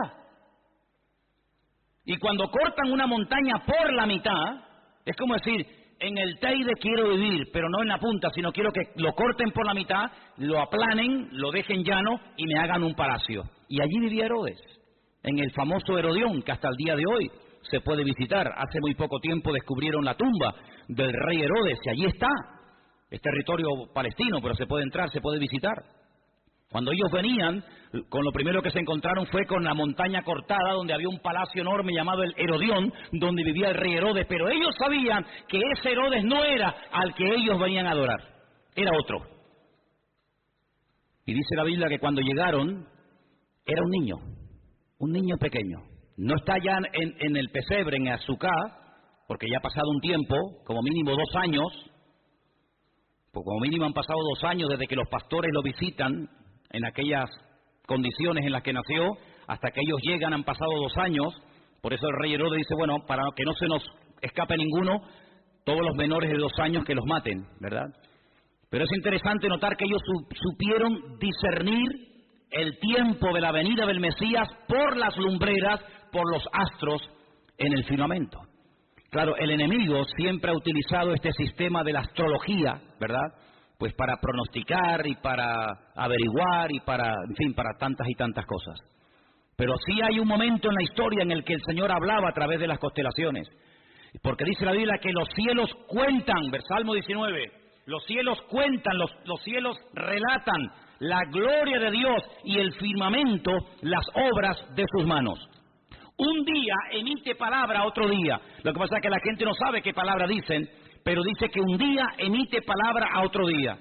Y cuando cortan una montaña por la mitad, es como decir, en el Teide quiero vivir, pero no en la punta, sino quiero que lo corten por la mitad, lo aplanen, lo dejen llano y me hagan un palacio. Y allí vivía Herodes, en el famoso Herodión, que hasta el día de hoy se puede visitar. Hace muy poco tiempo descubrieron la tumba del rey Herodes, y allí está. Es territorio palestino, pero se puede entrar, se puede visitar. Cuando ellos venían, con lo primero que se encontraron fue con la montaña cortada, donde había un palacio enorme llamado el Herodión, donde vivía el rey Herodes, pero ellos sabían que ese Herodes no era al que ellos venían a adorar, era otro. Y dice la Biblia que cuando llegaron, era un niño pequeño. No está ya en el pesebre, en Azúcar, porque ya ha pasado un tiempo, como mínimo 2 años, pues como mínimo han pasado 2 años desde que los pastores lo visitan, en aquellas condiciones en las que nació, hasta que ellos llegan han pasado 2 años. Por eso el rey Herodes dice, bueno, para que no se nos escape ninguno, todos los menores de 2 años que los maten, ¿verdad? Pero es interesante notar que ellos supieron discernir el tiempo de la venida del Mesías por las lumbreras, por los astros en el firmamento. Claro, el enemigo siempre ha utilizado este sistema de la astrología, ¿verdad? Pues para pronosticar y para averiguar y para, en fin, para tantas y tantas cosas. Pero sí hay un momento en la historia en el que el Señor hablaba a través de las constelaciones. Porque dice la Biblia que los cielos cuentan, Salmo 19, los cielos cuentan, los cielos relatan la gloria de Dios y el firmamento, las obras de sus manos. Un día emite palabra a otro día. Lo que pasa es que la gente no sabe qué palabra dicen, pero dice que un día emite palabra a otro día.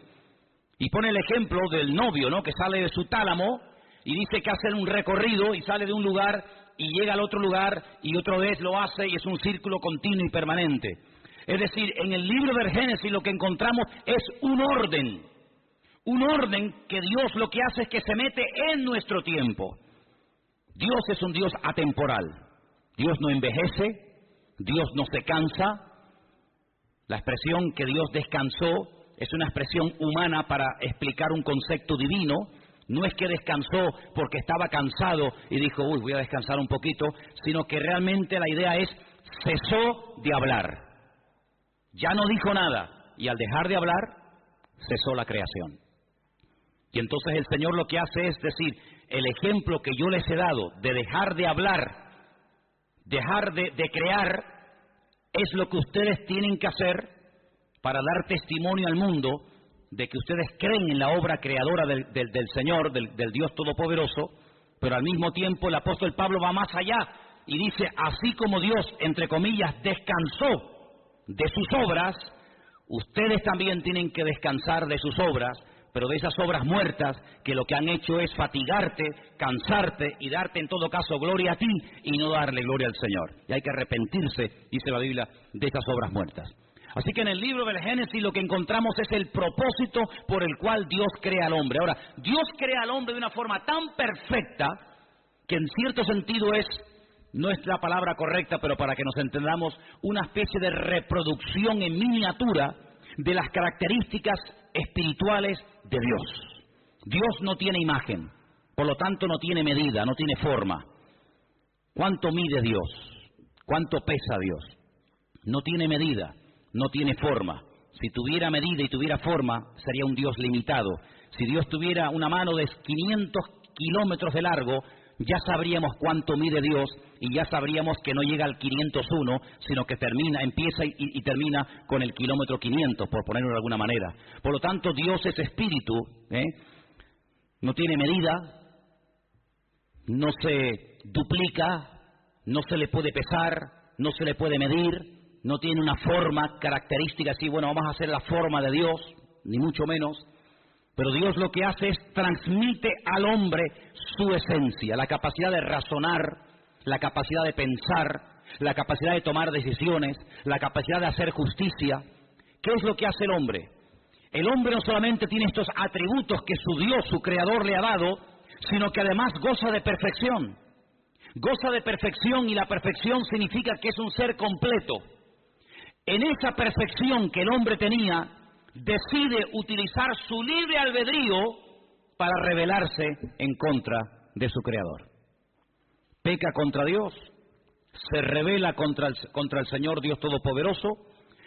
Y pone el ejemplo del novio, ¿no? Que sale de su tálamo y dice que hace un recorrido y sale de un lugar y llega al otro lugar y otra vez lo hace y es un círculo continuo y permanente. Es decir, en el libro del Génesis lo que encontramos es un orden que Dios lo que hace es que se mete en nuestro tiempo. Dios es un Dios atemporal. Dios no envejece, Dios no se cansa. La expresión que Dios descansó es una expresión humana para explicar un concepto divino. No es que descansó porque estaba cansado y dijo, voy a descansar un poquito, sino que realmente la idea es, cesó de hablar. Ya no dijo nada, y al dejar de hablar, cesó la creación. Y entonces el Señor lo que hace es decir, el ejemplo que yo les he dado de dejar de hablar, dejar de crear, es lo que ustedes tienen que hacer para dar testimonio al mundo de que ustedes creen en la obra creadora del Señor, del Dios Todopoderoso, pero al mismo tiempo el apóstol Pablo va más allá y dice, así como Dios, entre comillas, descansó de sus obras, ustedes también tienen que descansar de sus obras, pero de esas obras muertas que lo que han hecho es fatigarte, cansarte y darte en todo caso gloria a ti y no darle gloria al Señor. Y hay que arrepentirse, dice la Biblia, de esas obras muertas. Así que en el libro del Génesis lo que encontramos es el propósito por el cual Dios crea al hombre. Ahora, Dios crea al hombre de una forma tan perfecta que en cierto sentido no es la palabra correcta, pero para que nos entendamos, una especie de reproducción en miniatura de las características espirituales de Dios. Dios no tiene imagen, por lo tanto no tiene medida, no tiene forma. ¿Cuánto mide Dios? ¿Cuánto pesa Dios? No tiene medida, no tiene forma. Si tuviera medida y tuviera forma, sería un Dios limitado. Si Dios tuviera una mano de 500 kilómetros de largo, ya sabríamos cuánto mide Dios y ya sabríamos que no llega al 501, sino que empieza y termina con el kilómetro 500, por ponerlo de alguna manera. Por lo tanto, Dios es espíritu, no tiene medida, no se duplica, no se le puede pesar, no se le puede medir, no tiene una forma característica así, bueno, vamos a hacer la forma de Dios, ni mucho menos. Pero Dios lo que hace es transmite al hombre su esencia, la capacidad de razonar, la capacidad de pensar, la capacidad de tomar decisiones, la capacidad de hacer justicia. ¿Qué es lo que hace el hombre? El hombre no solamente tiene estos atributos que su Dios, su Creador, le ha dado, sino que además goza de perfección. Goza de perfección y la perfección significa que es un ser completo. En esa perfección que el hombre tenía, decide utilizar su libre albedrío para rebelarse en contra de su Creador. Peca contra Dios, se rebela contra el Señor Dios Todopoderoso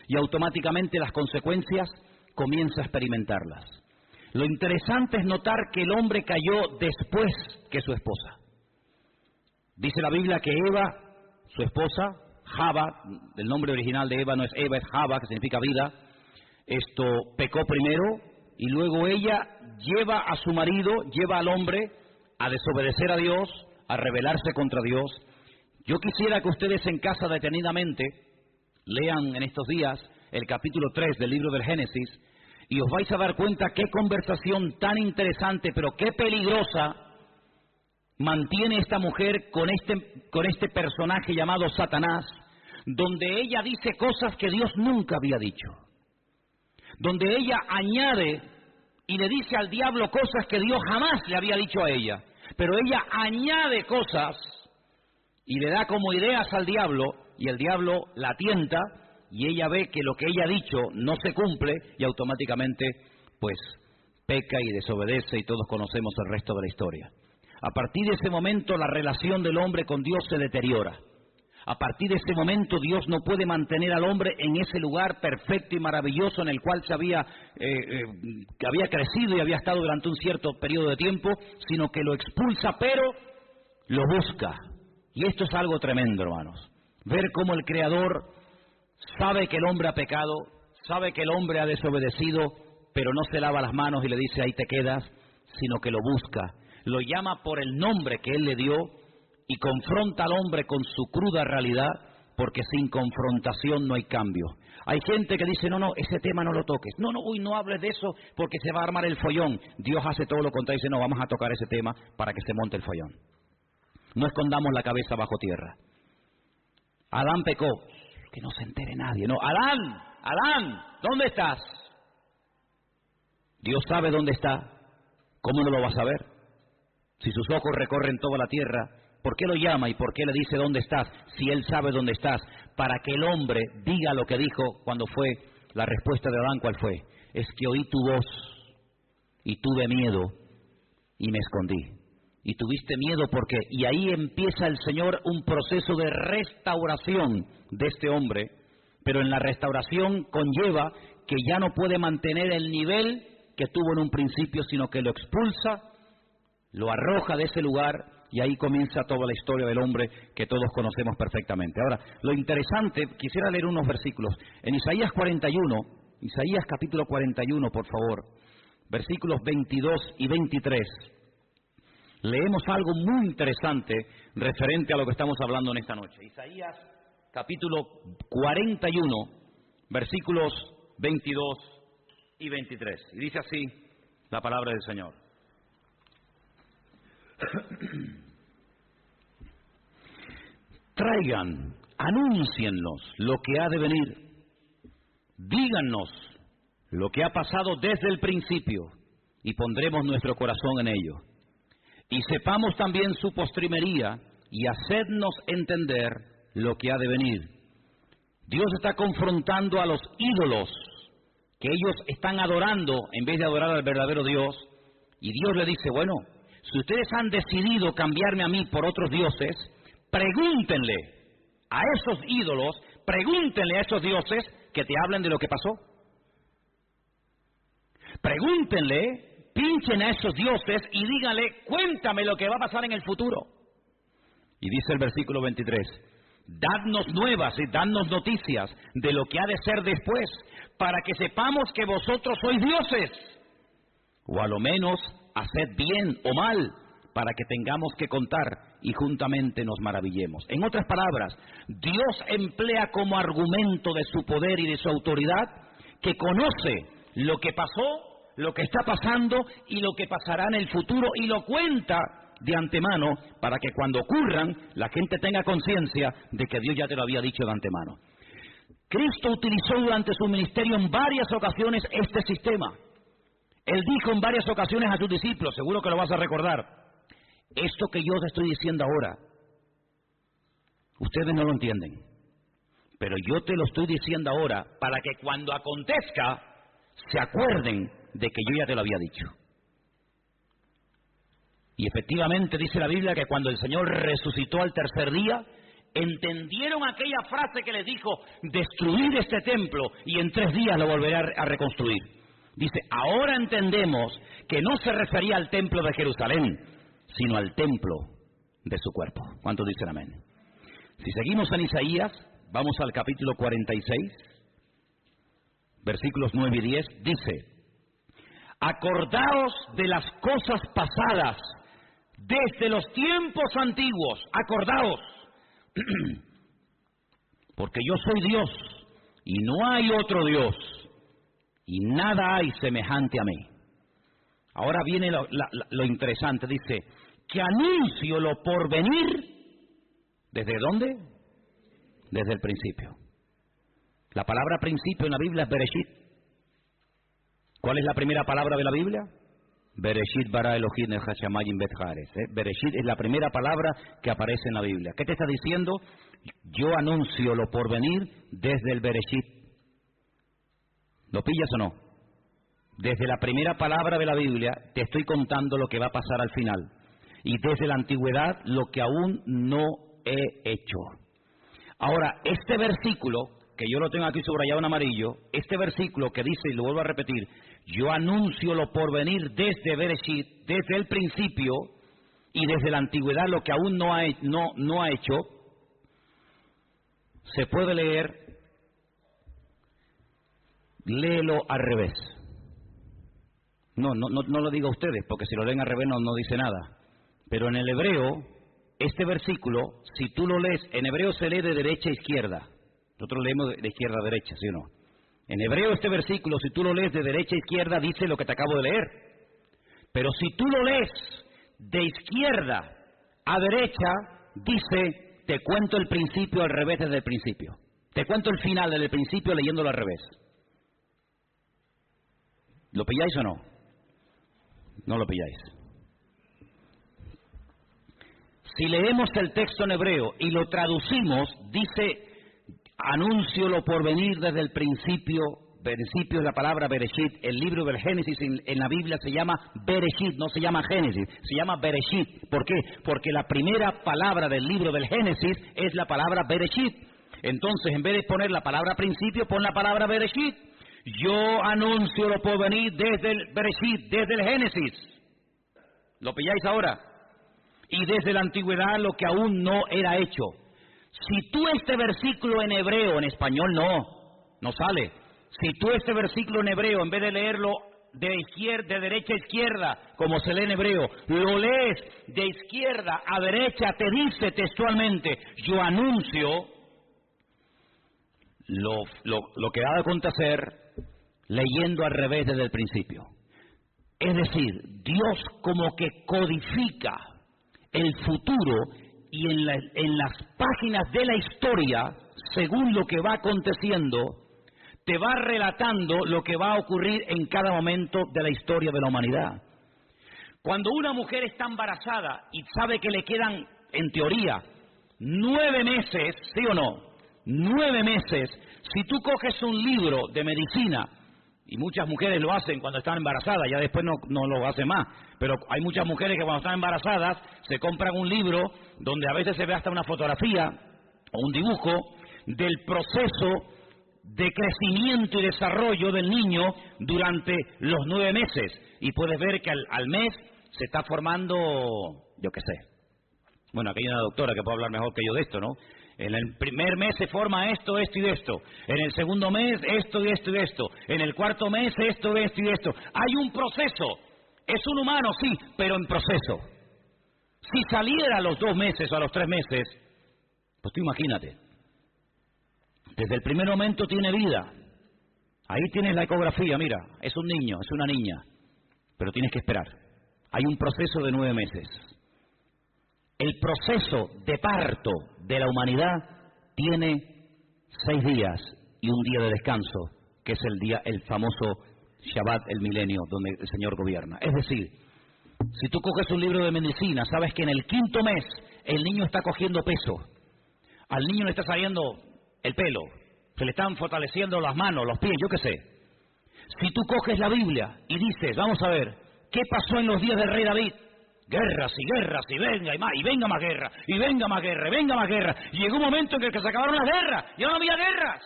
y automáticamente las consecuencias comienza a experimentarlas. Lo interesante es notar que el hombre cayó después que su esposa. Dice la Biblia que Eva, su esposa, Java, el nombre original de Eva no es Eva, es Java, que significa vida. Pecó primero y luego ella lleva a su marido, lleva al hombre a desobedecer a Dios, a rebelarse contra Dios. Yo quisiera que ustedes en casa detenidamente lean en estos días el capítulo 3 del libro del Génesis y os vais a dar cuenta qué conversación tan interesante, pero qué peligrosa mantiene esta mujer con este personaje llamado Satanás, donde ella dice cosas que Dios nunca había dicho. Donde ella añade y le dice al diablo cosas que Dios jamás le había dicho a ella. Pero ella añade cosas y le da como ideas al diablo y el diablo la tienta y ella ve que lo que ella ha dicho no se cumple y automáticamente pues peca y desobedece y todos conocemos el resto de la historia. A partir de ese momento la relación del hombre con Dios se deteriora. A partir de ese momento Dios no puede mantener al hombre en ese lugar perfecto y maravilloso en el cual que había crecido y había estado durante un cierto periodo de tiempo, sino que lo expulsa, pero lo busca. Y esto es algo tremendo, hermanos. Ver cómo el Creador sabe que el hombre ha pecado, sabe que el hombre ha desobedecido, pero no se lava las manos y le dice ahí te quedas, sino que lo busca. Lo llama por el nombre que Él le dio y confronta al hombre con su cruda realidad, porque sin confrontación no hay cambio. Hay gente que dice, no, ese tema no lo toques. No hables de eso porque se va a armar el follón. Dios hace todo lo contrario y dice, no, vamos a tocar ese tema para que se monte el follón. No escondamos la cabeza bajo tierra. Adán pecó, que no se entere nadie. No, Adán, ¿dónde estás? Dios sabe dónde está. ¿Cómo no lo va a saber? Si sus ojos recorren toda la tierra, ¿por qué lo llama y por qué le dice dónde estás? Si Él sabe dónde estás, para que el hombre diga lo que dijo cuando fue la respuesta de Adán, ¿cuál fue? Es que oí tu voz y tuve miedo y me escondí. Y tuviste miedo porque, y ahí empieza el Señor un proceso de restauración de este hombre, pero en la restauración conlleva que ya no puede mantener el nivel que tuvo en un principio, sino que lo expulsa, lo arroja de ese lugar y ahí comienza toda la historia del hombre que todos conocemos perfectamente. Ahora, lo interesante, quisiera leer unos versículos. En Isaías 41, Isaías capítulo 41, por favor, versículos 22 y 23, leemos algo muy interesante referente a lo que estamos hablando en esta noche. Isaías capítulo 41, versículos 22 y 23. Y dice así la palabra del Señor. Traigan, anúnciennos lo que ha de venir. Díganos lo que ha pasado desde el principio y pondremos nuestro corazón en ello. Y sepamos también su postrimería y hacednos entender lo que ha de venir. Dios está confrontando a los ídolos que ellos están adorando en vez de adorar al verdadero Dios. Y Dios le dice, bueno, si ustedes han decidido cambiarme a mí por otros dioses, pregúntenle a esos ídolos, pregúntenle a esos dioses que te hablen de lo que pasó. Pregúntenle, pinchen a esos dioses y díganle, cuéntame lo que va a pasar en el futuro. Y dice el versículo 23, dadnos nuevas y dadnos noticias de lo que ha de ser después, para que sepamos que vosotros sois dioses. O a lo menos, haced bien o mal, para que tengamos que contar y juntamente nos maravillemos. En otras palabras, Dios emplea como argumento de su poder y de su autoridad que conoce lo que pasó, lo que está pasando y lo que pasará en el futuro y lo cuenta de antemano para que cuando ocurran la gente tenga conciencia de que Dios ya te lo había dicho de antemano. Cristo utilizó durante su ministerio en varias ocasiones este sistema. Él dijo en varias ocasiones a sus discípulos, seguro que lo vas a recordar, esto que yo te estoy diciendo ahora, ustedes no lo entienden, pero yo te lo estoy diciendo ahora para que cuando acontezca se acuerden de que yo ya te lo había dicho. Y efectivamente dice la Biblia que cuando el Señor resucitó al tercer día, entendieron aquella frase que les dijo, destruid este templo y en 3 días lo volveré a reconstruir. Dice, ahora entendemos que no se refería al templo de Jerusalén, sino al templo de su cuerpo. ¿Cuántos dicen amén? Si seguimos en Isaías, vamos al capítulo 46, versículos 9 y 10, dice, acordaos de las cosas pasadas desde los tiempos antiguos, acordaos, porque yo soy Dios y no hay otro Dios y nada hay semejante a mí. Ahora viene lo interesante, dice, que anuncio lo por venir, ¿desde dónde? Desde el principio. La palabra principio en la Biblia es Bereshit. ¿Cuál es la primera palabra de la Biblia? Bereshit bara Elohim el Hashamayim bet Haaretz. Bereshit es la primera palabra que aparece en la Biblia. ¿Qué te está diciendo? Yo anuncio lo por venir desde el Bereshit. ¿Lo pillas o no? Desde la primera palabra de la Biblia te estoy contando lo que va a pasar al final. Y desde la antigüedad lo que aún no he hecho. Ahora, este versículo, que yo lo tengo aquí subrayado en amarillo, este versículo que dice, y lo vuelvo a repetir, yo anuncio lo por venir desde Bereshit, desde el principio, y desde la antigüedad lo que aún no ha hecho, se puede leer, léelo al revés. No lo digo a ustedes, porque si lo leen al revés no dice nada. Pero en el hebreo, este versículo, si tú lo lees, en hebreo se lee de derecha a izquierda. Nosotros leemos de izquierda a derecha, ¿sí o no? En hebreo este versículo, si tú lo lees de derecha a izquierda, dice lo que te acabo de leer. Pero si tú lo lees de izquierda a derecha, dice, te cuento el principio al revés desde el principio. Te cuento el final desde el principio leyéndolo al revés. ¿Lo pilláis o no? No lo pilláis. Si leemos el texto en hebreo y lo traducimos, dice, anuncio lo por venir desde el principio. Principio es la palabra Bereshit. El libro del Génesis en la Biblia se llama Bereshit, no se llama Génesis, se llama Bereshit. ¿Por qué? Porque la primera palabra del libro del Génesis es la palabra Bereshit. Entonces, en vez de poner la palabra principio, pon la palabra Bereshit. Yo anuncio lo por venir desde el Bereshit, desde el Génesis. ¿Lo pilláis ahora? Y desde la antigüedad lo que aún no era hecho. Si tú este versículo en hebreo, en español no sale. Si tú este versículo en hebreo, en vez de leerlo de derecha a izquierda, como se lee en hebreo, lo lees de izquierda a derecha, te dice textualmente, yo anuncio lo que ha de acontecer leyendo al revés desde el principio. Es decir, Dios como que codifica el futuro y en las páginas de la historia, según lo que va aconteciendo, te va relatando lo que va a ocurrir en cada momento de la historia de la humanidad. Cuando una mujer está embarazada y sabe que le quedan, en teoría, 9 meses, ¿sí o no? 9 meses. Si tú coges un libro de medicina, y muchas mujeres lo hacen cuando están embarazadas, ya después no lo hacen más, pero hay muchas mujeres que cuando están embarazadas se compran un libro donde a veces se ve hasta una fotografía o un dibujo del proceso de crecimiento y desarrollo del niño durante los 9 meses. Y puedes ver que al mes se está formando, yo qué sé. Bueno, aquí hay una doctora que puede hablar mejor que yo de esto, ¿no? En el primer mes se forma esto, esto y esto. En el segundo mes, esto y esto y esto. En el cuarto mes, esto, esto y esto. Hay un proceso. Es un humano, sí, pero en proceso. Si saliera a los 2 meses o a los 3 meses, pues tú imagínate. Desde el primer momento tiene vida. Ahí tienes la ecografía, mira, es un niño, es una niña. Pero tienes que esperar. Hay un proceso de 9 meses. El proceso de parto de la humanidad tiene 6 días y un día de descanso, que es el famoso Shabbat, el milenio, donde el Señor gobierna. Es decir, si tú coges un libro de medicina, sabes que en el 5.º mes el niño está cogiendo peso. Al niño le está saliendo el pelo, se le están fortaleciendo las manos, los pies, yo qué sé. Si tú coges la Biblia y dices, vamos a ver, ¿qué pasó en los días del rey David? Guerras, y venga, y venga más guerra, y venga más guerra, y venga más guerra. Y llegó un momento en el que se acabaron las guerras, ya no había guerras.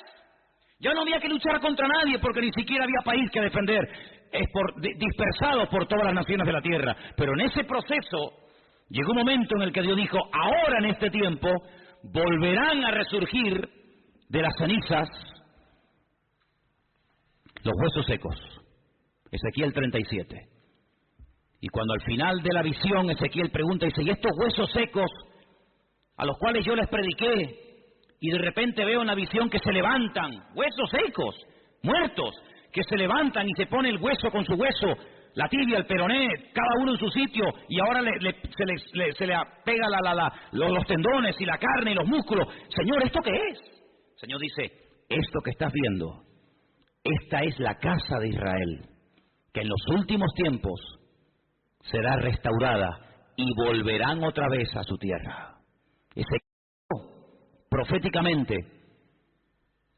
Ya no había que luchar contra nadie porque ni siquiera había país que defender, dispersados por todas las naciones de la tierra. Pero en ese proceso llegó un momento en el que Dios dijo, ahora en este tiempo volverán a resurgir de las cenizas los huesos secos. Ezequiel 37. Y cuando al final de la visión Ezequiel pregunta y dice, ¿y estos huesos secos a los cuales yo les prediqué? Y de repente veo en la visión que se levantan, huesos secos, muertos, que se levantan y se pone el hueso con su hueso, la tibia, el peroné, cada uno en su sitio, y ahora se le pega los tendones y la carne y los músculos. Señor, ¿esto qué es? El Señor dice, esto que estás viendo, esta es la casa de Israel, que en los últimos tiempos será restaurada y volverán otra vez a su tierra. Proféticamente,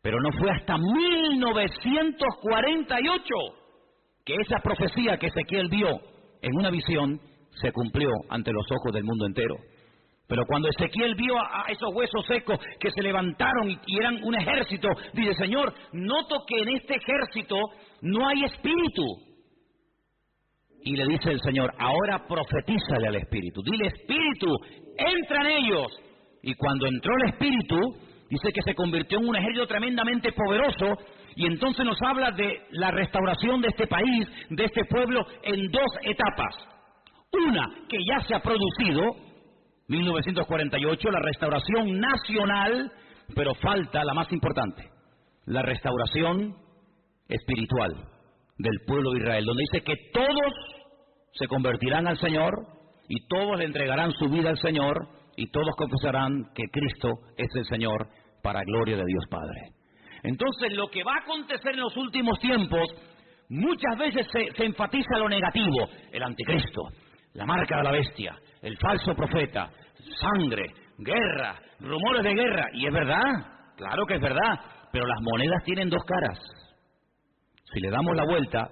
pero no fue hasta 1948 que esa profecía que Ezequiel vio en una visión se cumplió ante los ojos del mundo entero. Pero cuando Ezequiel vio a esos huesos secos que se levantaron y eran un ejército, dice: Señor, noto que en este ejército no hay espíritu. Y le dice el Señor: ahora profetízale al espíritu, dile: espíritu, entra en ellos. Y cuando entró el espíritu, dice que se convirtió en un ejército tremendamente poderoso. Y entonces nos habla de la restauración de este país, de este pueblo, en dos etapas. Una que ya se ha producido, 1948, la restauración nacional, pero falta la más importante, la restauración espiritual del pueblo de Israel, donde dice que todos se convertirán al Señor y todos le entregarán su vida al Señor y todos confesarán que Cristo es el Señor, para gloria de Dios Padre. Entonces, lo que va a acontecer en los últimos tiempos, muchas veces se enfatiza lo negativo: el anticristo, la marca de la bestia, el falso profeta, sangre, guerra, rumores de guerra. Y es verdad, claro que es verdad, pero las monedas tienen dos caras. Si le damos la vuelta,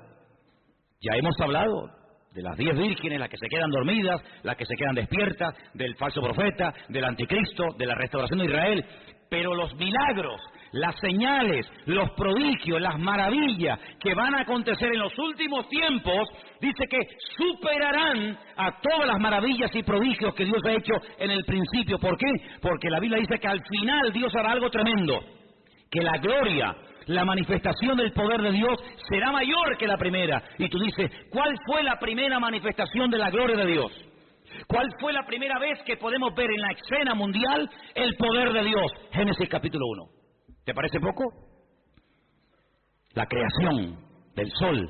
ya hemos hablado de las 10 vírgenes, las que se quedan dormidas, las que se quedan despiertas, del falso profeta, del anticristo, de la restauración de Israel. Pero los milagros, las señales, los prodigios, las maravillas que van a acontecer en los últimos tiempos, dice que superarán a todas las maravillas y prodigios que Dios ha hecho en el principio. ¿Por qué? Porque la Biblia dice que al final Dios hará algo tremendo, que la gloria, la manifestación del poder de Dios será mayor que la primera. Y tú dices: ¿cuál fue la primera manifestación de la gloria de Dios? ¿Cuál fue la primera vez que podemos ver en la escena mundial el poder de Dios? Génesis capítulo 1. ¿Te parece poco? La creación del sol,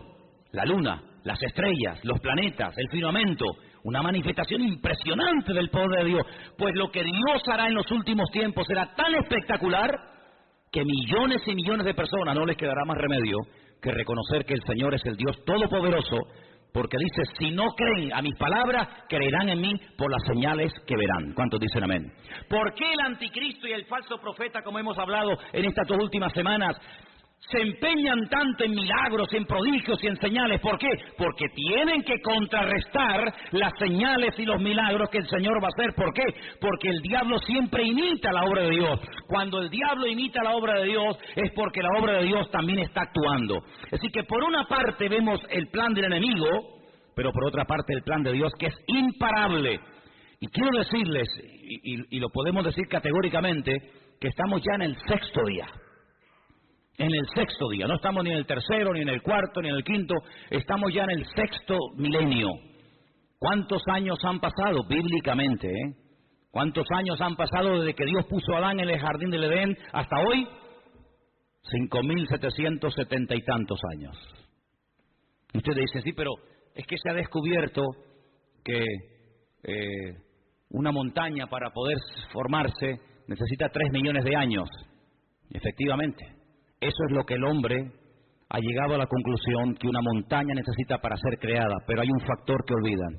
la luna, las estrellas, los planetas, el firmamento, una manifestación impresionante del poder de Dios. Pues lo que Dios hará en los últimos tiempos será tan espectacular que millones y millones de personas no les quedará más remedio que reconocer que el Señor es el Dios Todopoderoso, porque dice: si no creen a mis palabras, creerán en mí por las señales que verán. ¿Cuántos dicen amén? ¿Por qué el anticristo y el falso profeta, como hemos hablado en estas 2 últimas semanas, se empeñan tanto en milagros, en prodigios y en señales? ¿Por qué? Porque tienen que contrarrestar las señales y los milagros que el Señor va a hacer. ¿Por qué? Porque el diablo siempre imita la obra de Dios. Cuando el diablo imita la obra de Dios, es porque la obra de Dios también está actuando. Así que por una parte vemos el plan del enemigo, pero por otra parte el plan de Dios, que es imparable. Y quiero decirles, y lo podemos decir categóricamente, que estamos ya en el 6º día. En el 6º día, no estamos ni en el 3º, ni en el 4º, ni en el 5º, estamos ya en el 6º milenio. ¿Cuántos años han pasado bíblicamente? ¿Cuántos años han pasado desde que Dios puso a Adán en el jardín del Edén hasta hoy? 5.770 y tantos años. Usted dice: sí, pero es que se ha descubierto que una montaña, para poder formarse, necesita 3 millones de años. Efectivamente. Eso es lo que el hombre ha llegado a la conclusión que una montaña necesita para ser creada. Pero hay un factor que olvidan: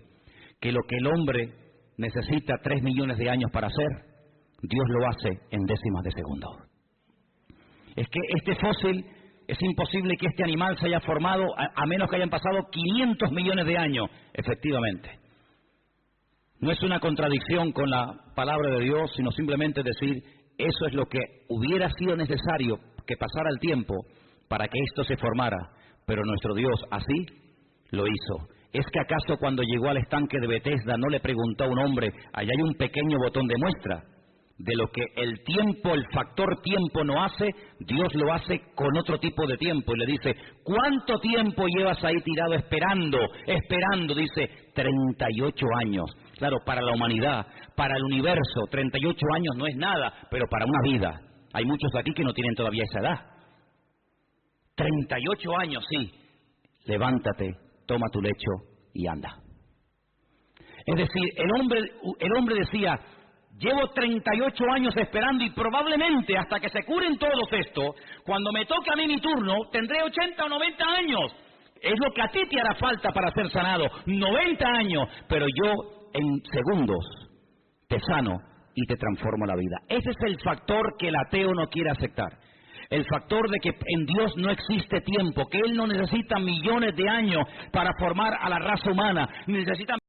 que lo que el hombre necesita 3 millones de años para hacer, Dios lo hace en décimas de segundo. Es que este fósil, es imposible que este animal se haya formado a menos que hayan pasado 500 millones de años. Efectivamente. No es una contradicción con la palabra de Dios, sino simplemente decir: eso es lo que hubiera sido necesario que pasara el tiempo para que esto se formara, pero nuestro Dios así lo hizo. ¿Es que acaso cuando llegó al estanque de Betesda no le preguntó a un hombre: allá hay un pequeño botón de muestra de lo que el tiempo, el factor tiempo no hace? Dios lo hace con otro tipo de tiempo, y le dice: ¿cuánto tiempo llevas ahí tirado esperando? Dice: 38 años. Claro, para la humanidad, para el universo, 38 años no es nada, pero para una vida. Hay muchos aquí que no tienen todavía esa edad. 38 años, sí. Levántate, toma tu lecho y anda. Es decir, el hombre decía: llevo 38 años esperando, y probablemente hasta que se curen todos estos, cuando me toque a mí mi turno, tendré 80 o 90 años. Es lo que a ti te hará falta para ser sanado, 90 años, pero yo en segundos te sano y te transformo la vida. Ese es el factor que el ateo no quiere aceptar. El factor de que en Dios no existe tiempo, que Él no necesita millones de años para formar a la raza humana, ni necesita